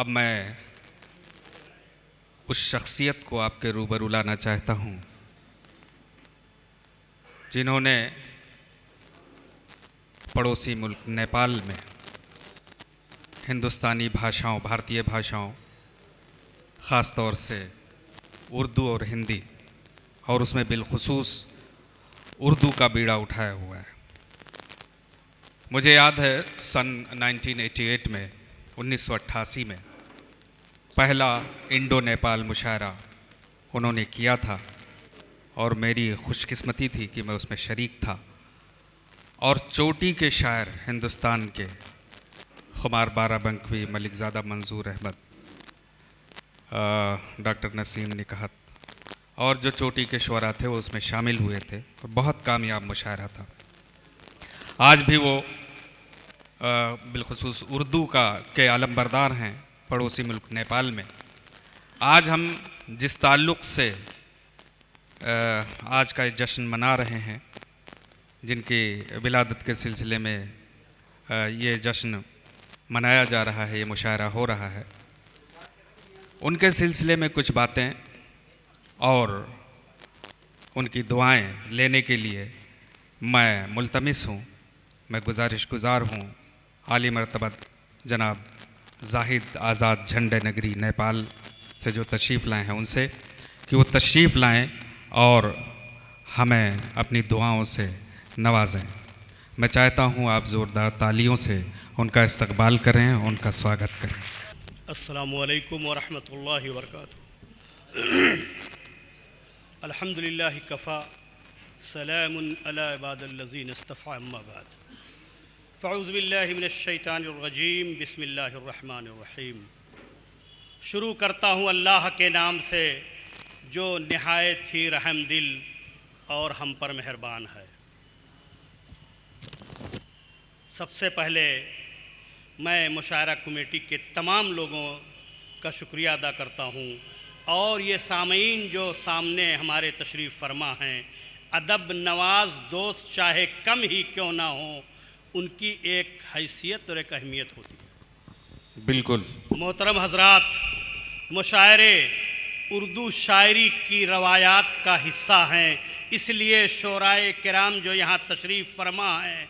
اب میں اس شخصیت کو آپ کے روبرو لانا چاہتا ہوں جنہوں نے پڑوسی ملک نیپال میں ہندوستانی بھاشاؤں، بھارتیہ بھاشاؤں، خاص طور سے اردو اور ہندی، اور اس میں بالخصوص اردو کا بیڑا اٹھایا ہوا ہے۔ مجھے یاد ہے سن 1988 میں 1988 میں پہلا انڈو نیپال مشاعرہ انہوں نے کیا تھا، اور میری خوش قسمتی تھی کہ میں اس میں شریک تھا، اور چوٹی کے شاعر ہندوستان کے خمار بارہ بنکوی، ملک زادہ منظور احمد، ڈاکٹر نسیم نکہت اور جو چوٹی کے شعراء تھے وہ اس میں شامل ہوئے تھے، اور بہت کامیاب مشاعرہ تھا۔ آج بھی وہ بالخصوص اردو کے علم بردار ہیں پڑوسی ملک نیپال میں۔ آج ہم جس تعلق سے آج کا جشن منا رہے ہیں، جن کی ولادت کے سلسلے میں یہ جشن منایا جا رہا ہے، یہ مشاعرہ ہو رہا ہے، ان کے سلسلے میں کچھ باتیں اور ان کی دعائیں لینے کے لیے میں ملتمس ہوں، میں گزارش گزار ہوں عالی مرتبہ جناب زاہد آزاد جھنڈے نگری نیپال سے جو تشریف لائے ہیں ان سے کہ وہ تشریف لائیں اور ہمیں اپنی دعاؤں سے نوازیں۔ میں چاہتا ہوں آپ زوردار تالیوں سے ان کا استقبال کریں، ان کا سواگت کریں۔ السلام علیکم ورحمۃ اللہ وبرکاتہ۔ الحمدللہ کفا سلام علی عباد الذین اصطفی اما بعد فاعوذ باللہ من الشیطان الرجیم بسم اللہ الرحمن الرحیم۔ شروع کرتا ہوں اللہ کے نام سے جو نہایت ہی رحم دل اور ہم پر مہربان ہے۔ سب سے پہلے میں مشاعرہ کمیٹی کے تمام لوگوں کا شکریہ ادا کرتا ہوں، اور یہ سامعین جو سامنے ہمارے تشریف فرما ہیں، ادب نواز دوست چاہے کم ہی کیوں نہ ہوں، ان کی ایک حیثیت اور ایک اہمیت ہوتی ہے۔ بالکل محترم حضرات، مشاعرے اردو شاعری کی روایات کا حصہ ہیں، اس لیے شعرائے کرام جو یہاں تشریف فرما ہیں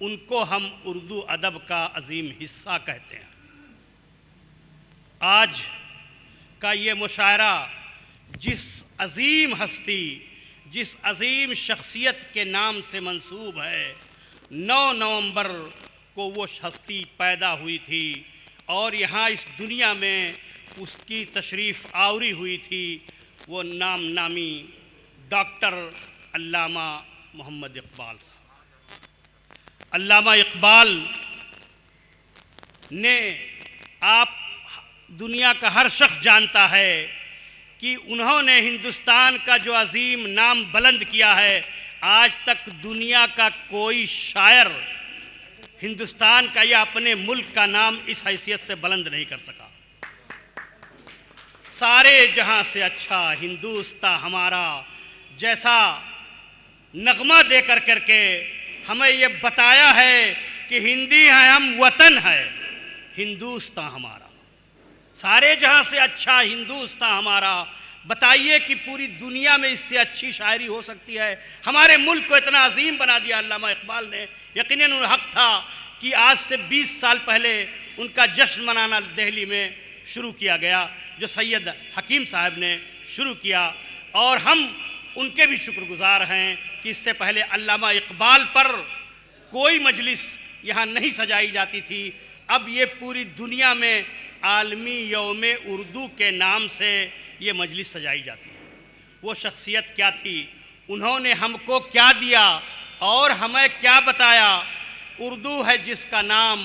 ان کو ہم اردو ادب کا عظیم حصہ کہتے ہیں۔ آج کا یہ مشاعرہ جس عظیم ہستی، جس عظیم شخصیت کے نام سے منسوب ہے، 9 نومبر کو وہ ہستی پیدا ہوئی تھی اور یہاں اس دنیا میں اس کی تشریف آوری ہوئی تھی، وہ نام نامی ڈاکٹر علامہ محمد اقبال صاحب۔ علامہ اقبال نے، آپ دنیا کا ہر شخص جانتا ہے کہ انہوں نے ہندوستان کا جو عظیم نام بلند کیا ہے، آج تک دنیا کا کوئی شاعر ہندوستان کا یا اپنے ملک کا نام اس حیثیت سے بلند نہیں کر سکا۔ سارے جہاں سے اچھا ہندوستان ہمارا جیسا نغمہ دے کر کے ہمیں یہ بتایا ہے کہ ہندی ہیں ہم، وطن ہے ہندوستان ہمارا، سارے جہاں سے اچھا ہندوستان ہمارا۔ بتائیے کہ پوری دنیا میں اس سے اچھی شاعری ہو سکتی ہے؟ ہمارے ملک کو اتنا عظیم بنا دیا علامہ اقبال نے۔ یقیناً حق تھا کہ آج سے 20 سال پہلے ان کا جشن منانا دہلی میں شروع کیا گیا، جو سید حکیم صاحب نے شروع کیا، اور ہم ان کے بھی شکر گزار ہیں کہ اس سے پہلے علامہ اقبال پر کوئی مجلس یہاں نہیں سجائی جاتی تھی، اب یہ پوری دنیا میں عالمی یوم اردو کے نام سے یہ مجلس سجائی جاتی ہے۔ وہ شخصیت کیا تھی؟ انہوں نے ہم کو کیا دیا اور ہمیں کیا بتایا؟ اردو ہے جس کا نام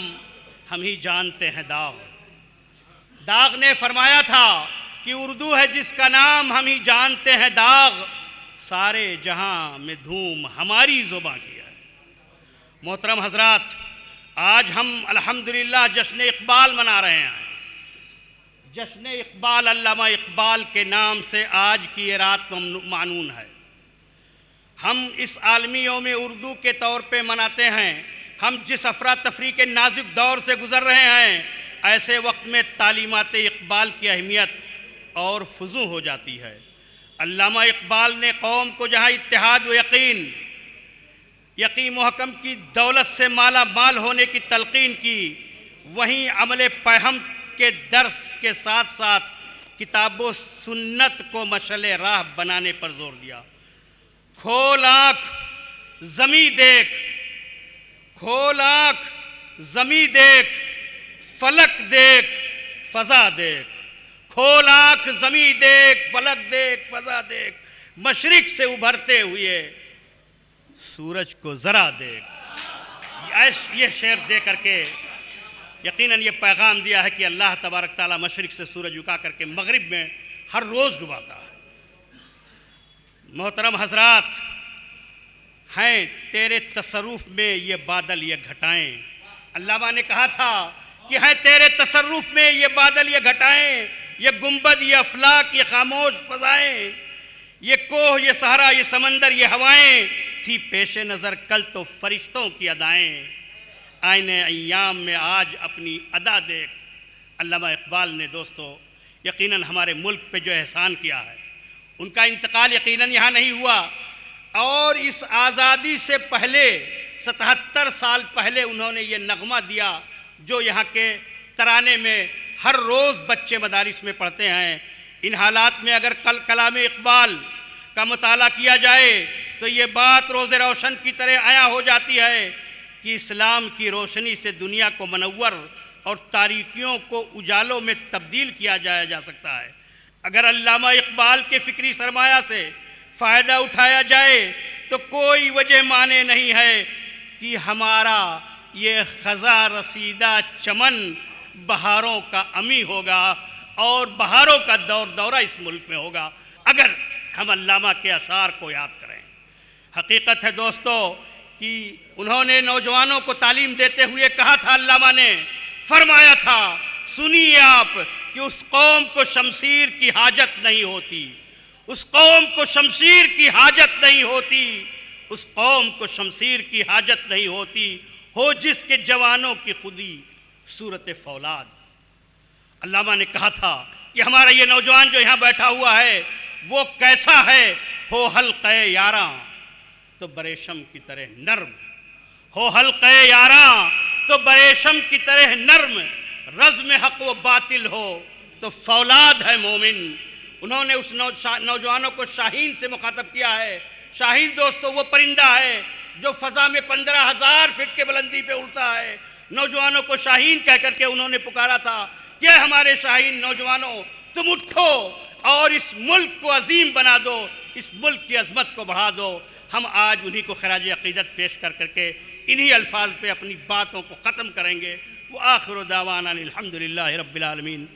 ہم ہی جانتے ہیں داغ۔ داغ نے فرمایا تھا کہ اردو ہے جس کا نام ہم ہی جانتے ہیں داغ، سارے جہاں میں دھوم ہماری زباں کی ہے۔ محترم حضرات، آج ہم الحمدللہ جشن اقبال منا رہے ہیں۔ جشن اقبال علامہ اقبال کے نام سے آج کی یہ رات معنون ہے۔ ہم اس عالمی یوم اردو کے طور پہ مناتے ہیں۔ ہم جس افراتفری کے نازک دور سے گزر رہے ہیں، ایسے وقت میں تعلیمات اقبال کی اہمیت اور فزوں ہو جاتی ہے۔ علامہ اقبال نے قوم کو جہاں اتحاد و یقین محکم کی دولت سے مالا مال ہونے کی تلقین کی، وہیں عمل پیہم کے درس کے ساتھ ساتھ کتاب و سنت کو مشعل راہ بنانے پر زور دیا۔ کھول آنکھ زمیں دیکھ، کھول آنکھ زمیں دیکھ، فلک دیکھ فضا دیکھ، کھول آنکھ زمیں دیکھ، فلک دیکھ فضا دیکھ، مشرق سے ابھرتے ہوئے سورج کو ذرا دیکھ۔ یہ شعر دے کر کے یقیناً یہ پیغام دیا ہے کہ اللہ تبارک تعالیٰ مشرق سے سورج اگا کر کے مغرب میں ہر روز ڈباتا ہے۔ محترم حضرات، ہیں تیرے تصرف میں یہ بادل یہ گھٹائیں، علامہ نے کہا تھا کہ ہیں تیرے تصرف میں یہ بادل یہ گھٹائیں، یہ گنبد یہ افلاک یہ خاموش فضائیں، یہ کوہ یہ صحرا یہ سمندر یہ ہوائیں، تھی پیش نظر کل تو فرشتوں کی ادائیں، آئینے ایام میں آج اپنی ادا دیکھ۔ علامہ اقبال نے دوستو یقیناً ہمارے ملک پہ جو احسان کیا ہے، ان کا انتقال یقیناً یہاں نہیں ہوا، اور اس آزادی سے پہلے 77 سال پہلے انہوں نے یہ نغمہ دیا جو یہاں کے ترانے میں ہر روز بچے مدارس میں پڑھتے ہیں۔ ان حالات میں اگر کلام اقبال کا مطالعہ کیا جائے تو یہ بات روز روشن کی طرح عیاں ہو جاتی ہے کہ اسلام کی روشنی سے دنیا کو منور اور تاریکیوں کو اجالوں میں تبدیل کیا جا سکتا ہے۔ اگر علامہ اقبال کے فکری سرمایہ سے فائدہ اٹھایا جائے تو کوئی وجہ مانے نہیں ہے کہ ہمارا یہ خزاں رسیدہ چمن بہاروں کا امی ہوگا اور بہاروں کا دورہ اس ملک میں ہوگا اگر ہم علامہ کے اشعار کو یاد کریں۔ حقیقت ہے دوستو کہ انہوں نے نوجوانوں کو تعلیم دیتے ہوئے کہا تھا، علامہ نے فرمایا تھا، سنیے آپ کہ اس قوم کو شمشیر کی حاجت نہیں ہوتی، اس قوم کو شمشیر کی حاجت نہیں ہوتی، اس قوم کو شمشیر کی حاجت نہیں ہوتی، ہو جس کے جوانوں کی خودی صورت فولاد۔ علامہ نے کہا تھا کہ ہمارا یہ نوجوان جو یہاں بیٹھا ہوا ہے وہ کیسا ہے، ہو حلقہ یاراں تو بریشم کی طرح نرم، ہو حلقہ یاراں تو بریشم کی طرح نرم، رزم حق و باطل ہو تو فولاد ہے مومن۔ انہوں نے اس نوجوانوں کو شاہین سے مخاطب کیا ہے۔ شاہین دوستو وہ پرندہ ہے جو فضا میں 15,000 فٹ کے بلندی پہ اڑتا ہے۔ نوجوانوں کو شاہین کہہ کر کے انہوں نے پکارا تھا کہ ہمارے شاہین نوجوانوں تم اٹھو اور اس ملک کو عظیم بنا دو، اس ملک کی عظمت کو بڑھا دو۔ ہم آج انہی کو خراج عقیدت پیش کر کے انہی الفاظ پہ اپنی باتوں کو ختم کریں گے۔ وآخر دعوانا الحمدللہ رب العالمین۔